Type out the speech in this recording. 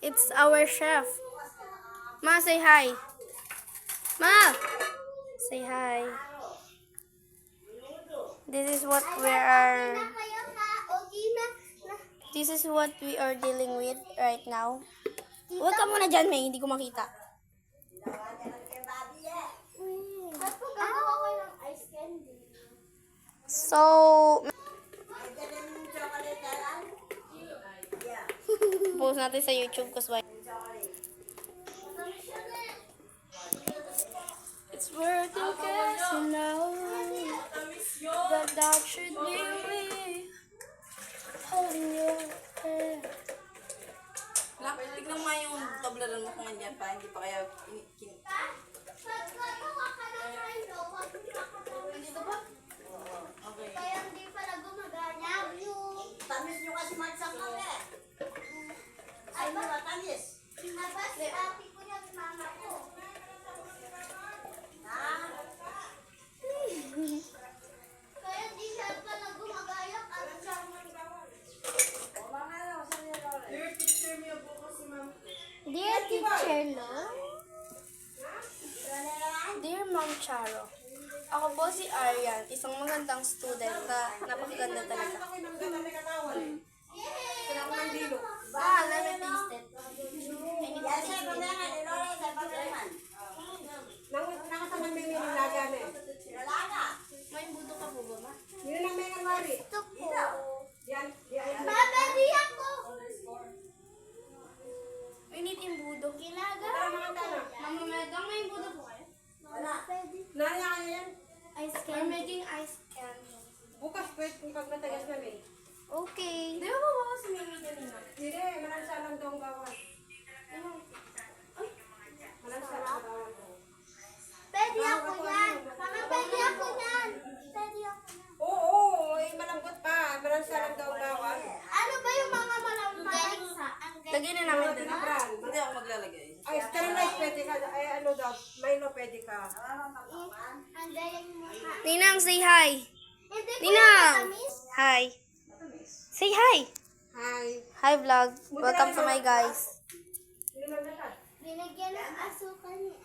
It's our chef. Ma, say hi. Ma, say hi. This is what we are. This is what we are dealing with right now. Huwag ka muna dyan, May. Hindi ko makita. So, post natin sa YouTube kasi it's working kasi now that should be me holding your hand. Tignan mo yung tablaran mo kung andyan pa, hindi pa kaya Dito ba? Okay. Kaya hindi pala gumagana. Tamis nyo kasi magsak lang eh. Ay, mga tamis. Abas, ate ko yan, mama ko. Kaya hindi siya pala gumagaya. Ano siya? Your picture mo yung buko si ma'am. Dear Teacher Lo, Dear Ma'am Charo, ako po si Aryan, isang magandang student na napakaganda talaga. Let me taste it. I need to taste it. May buto ka po ba, Ma? Gusto ko. Babali ako. I need imbudo. Kilaga. Mama, may imbudo po kayo? Pwede. Ice We're candy. making ice candy. Bukas pwede kung pag natagas na may. Okay. Di ba ba si Mimi kanina? Hindi, malansa lang daw ang gawan. Malansa lang ang gawan. Pwede ako yan. Mama, pwede ako yan. Pwede ako yan. Oo, malambot pa. Malansa lang daw ang gawan. Ano ba yung mga malamsa? Lagyan na namin din. Bran. Hindi ako maglalagay. Ay, sterilize pwede ka. Ay, ano daw, Milo pwede ka. Ang galing mo ha. Ninang, say hi. Hindi ko Ninang! yung matamis. Hi. Say hi. Hi. Hi vlog. Welcome to my guys. Hindi lang lahat. Binigyan ng asukal ni